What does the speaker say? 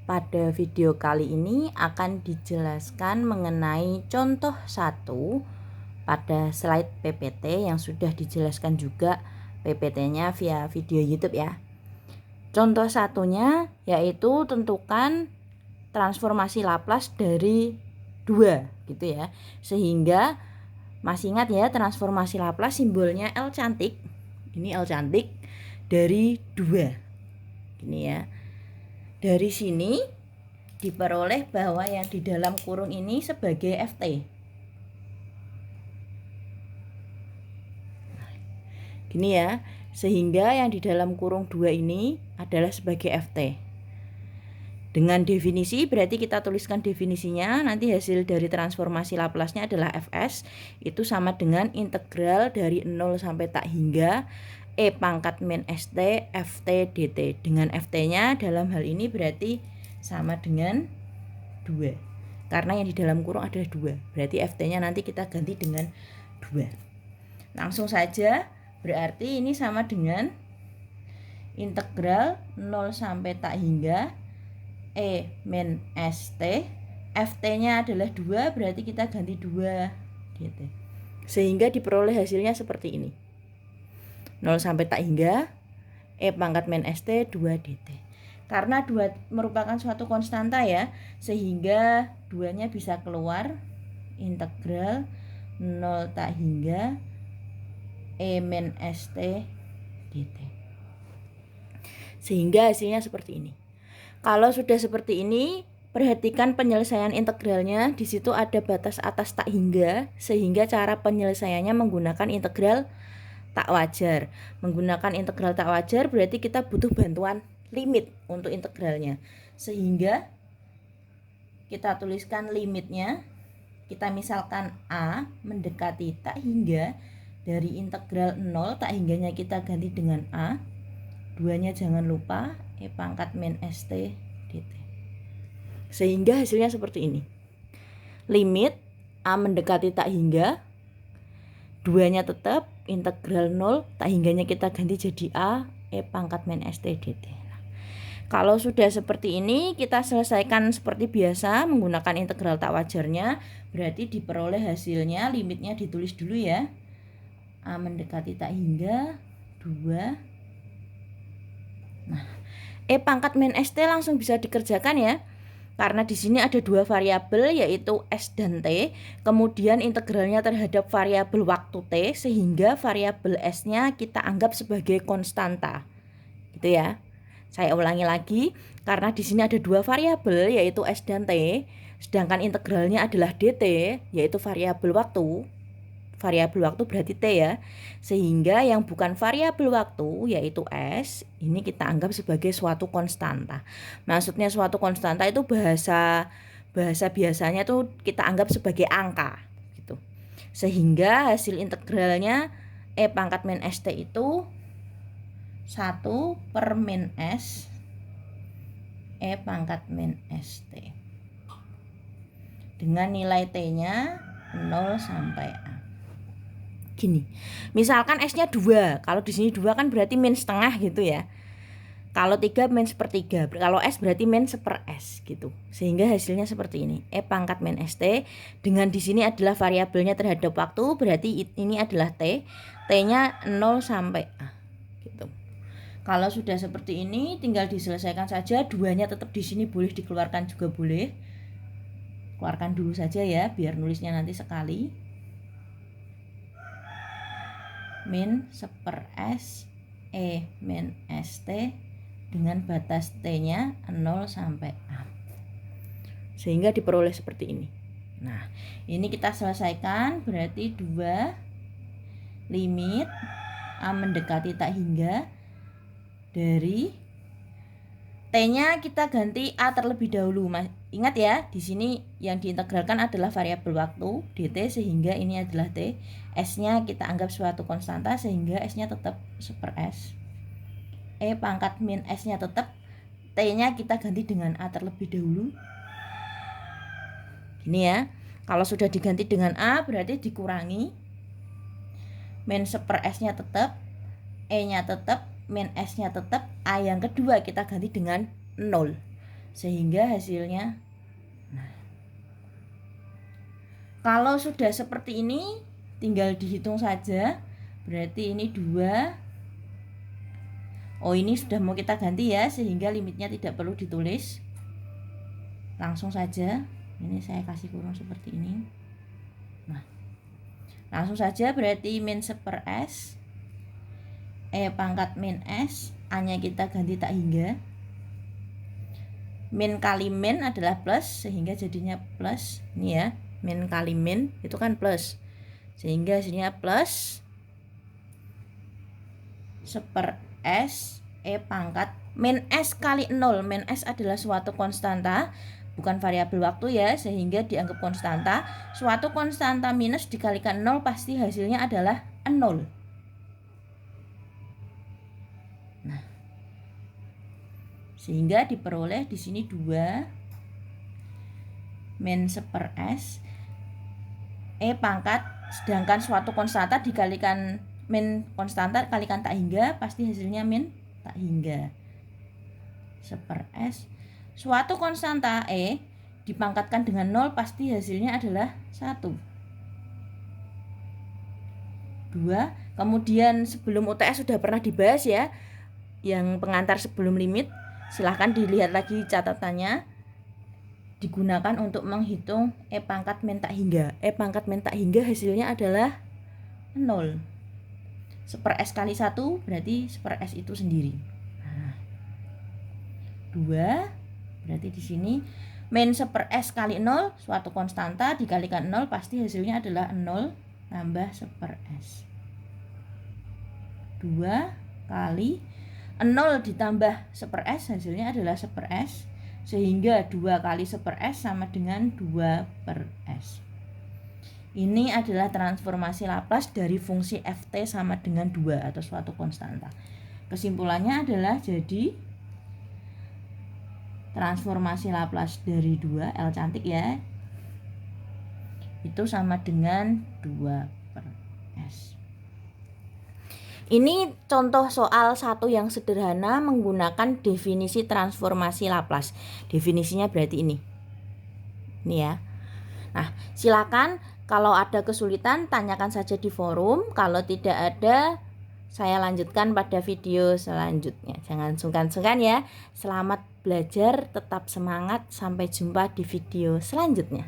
Pada video kali ini akan dijelaskan mengenai contoh 1 pada slide PPT yang sudah dijelaskan juga PPT-nya via video YouTube ya. Contoh satunya yaitu tentukan transformasi Laplace dari 2 gitu ya. Sehingga masih ingat ya, transformasi Laplace simbolnya L cantik. Ini L cantik dari 2. Gini ya. Dari sini diperoleh bahwa yang di dalam kurung ini sebagai Ft. Gini ya, sehingga yang di dalam kurung 2 ini adalah sebagai Ft. Dengan definisi, berarti kita tuliskan definisinya, nanti hasil dari transformasi Laplace-nya adalah Fs, itu sama dengan integral dari 0 sampai tak hingga E pangkat min St Ft dt. Dengan Ft-nya dalam hal ini berarti sama dengan 2. Karena yang di dalam kurung adalah 2. Berarti Ft-nya nanti kita ganti dengan 2. Langsung saja, berarti ini sama dengan integral 0 sampai tak hingga E min St. Ft-nya adalah 2, berarti kita ganti 2 dt. Sehingga diperoleh hasilnya seperti ini. 0 sampai tak hingga E pangkat min St 2 dt. Karena 2 merupakan suatu konstanta ya, sehingga 2-nya bisa keluar, integral 0 tak hingga E min St dt. Sehingga hasilnya seperti ini. Kalau sudah seperti ini, perhatikan penyelesaian integralnya. Di situ ada batas atas tak hingga, sehingga cara penyelesaiannya menggunakan integral tak wajar. Menggunakan integral tak wajar berarti kita butuh bantuan limit untuk integralnya. Sehingga kita tuliskan limitnya. Kita misalkan A mendekati tak hingga, dari integral 0 tak hingganya kita ganti dengan A. 2-nya jangan lupa, E pangkat min St dt. Sehingga hasilnya seperti ini. Limit A mendekati tak hingga, 2-nya tetap, integral 0 tak hingganya kita ganti jadi A, E pangkat min St dt. Nah, kalau sudah seperti ini, kita selesaikan seperti biasa menggunakan integral tak wajarnya. Berarti diperoleh hasilnya, limitnya ditulis dulu ya. A mendekati tak hingga 2. Nah, E pangkat min St langsung bisa dikerjakan ya. Karena di sini ada 2 variabel yaitu S dan T, kemudian integralnya terhadap variabel waktu T, sehingga variabel S-nya kita anggap sebagai konstanta. Gitu ya. Saya ulangi lagi, karena di sini ada 2 variabel yaitu S dan T, sedangkan integralnya adalah dt yaitu variabel waktu. Variabel waktu berarti T ya. Sehingga yang bukan variabel waktu yaitu S, ini kita anggap sebagai suatu konstanta. Maksudnya suatu konstanta itu bahasa biasanya tuh kita anggap sebagai angka gitu. Sehingga hasil integralnya E pangkat min St itu 1 per min S E pangkat min St. Dengan nilai T-nya 0 sampai A. Gini, misalkan S-nya 2, kalau di sini 2 kan berarti min setengah gitu ya. Kalau 3 min sepertiga, kalau S berarti min seper S gitu. Sehingga hasilnya seperti ini, E pangkat min St. Dengan di sini adalah variabelnya terhadap waktu, berarti ini adalah T. T-nya 0 sampai A gitu. Kalau sudah seperti ini, tinggal diselesaikan saja. 2-nya tetap di sini boleh dikeluarkan juga boleh. Keluarkan dulu saja ya, biar nulisnya nanti sekali. Min seper S E min St dengan batas T-nya 0 sampai A. Sehingga diperoleh seperti ini. Nah, ini kita selesaikan, berarti 2 limit A mendekati tak hingga dari T-nya kita ganti A terlebih dahulu. Ingat ya, di sini yang diintegralkan adalah variabel waktu dt, sehingga ini adalah T. S-nya kita anggap suatu konstanta, sehingga S-nya tetap seper S. E pangkat min S-nya tetap, T-nya kita ganti dengan A terlebih dahulu. Gini ya. Kalau sudah diganti dengan A berarti dikurangi. Min seper S-nya tetap, E-nya tetap, min S-nya tetap, A yang kedua kita ganti dengan 0. sehingga hasilnya. Nah, kalau sudah seperti ini tinggal dihitung saja. Berarti ini 2. Oh, ini sudah mau kita ganti ya, sehingga limitnya tidak perlu ditulis. Langsung saja. Ini saya kasih kurung seperti ini. Nah, langsung saja berarti min 1/s E pangkat min S, A-nya kita ganti tak hingga. Min kali min adalah plus, sehingga jadinya plus. Ini ya, min kali min itu kan plus, sehingga hasilnya plus 1/s E pangkat min S kali 0. Min S adalah suatu konstanta, bukan variabel waktu ya, sehingga dianggap konstanta. Suatu konstanta minus dikalikan 0 pasti hasilnya adalah 0. Nah, sehingga diperoleh di sini 2 min 1/s E pangkat, sedangkan suatu konstanta dikalikan min konstanta kalikan tak hingga pasti hasilnya min tak hingga. 1/s suatu konstanta E dipangkatkan dengan 0 pasti hasilnya adalah 1. 2. Kemudian sebelum UTS sudah pernah dibahas ya, yang pengantar sebelum limit. Silahkan dilihat lagi catatannya. Digunakan untuk menghitung E pangkat min tak hingga. E pangkat min tak hingga hasilnya adalah 0. 1/s kali 1 berarti 1/s itu sendiri. Nah, 2 berarti di sini min 1/s kali 0, suatu konstanta dikalikan 0 pasti hasilnya adalah 0 tambah 1/s. 2 kali 0 ditambah 1/s hasilnya adalah 1/s, sehingga 2 kali 1/s sama dengan 2/s. Ini adalah transformasi Laplace dari fungsi ft sama dengan 2 atau suatu konstanta. Kesimpulannya adalah jadi transformasi Laplace dari 2, L cantik ya, itu sama dengan 2/s. Ini contoh soal 1 yang sederhana menggunakan definisi transformasi Laplace. Definisinya berarti ini. Ini ya. Nah, silakan kalau ada kesulitan tanyakan saja di forum. Kalau tidak ada, saya lanjutkan pada video selanjutnya. Jangan sungkan-sungkan ya. Selamat belajar, tetap semangat. Sampai jumpa di video selanjutnya.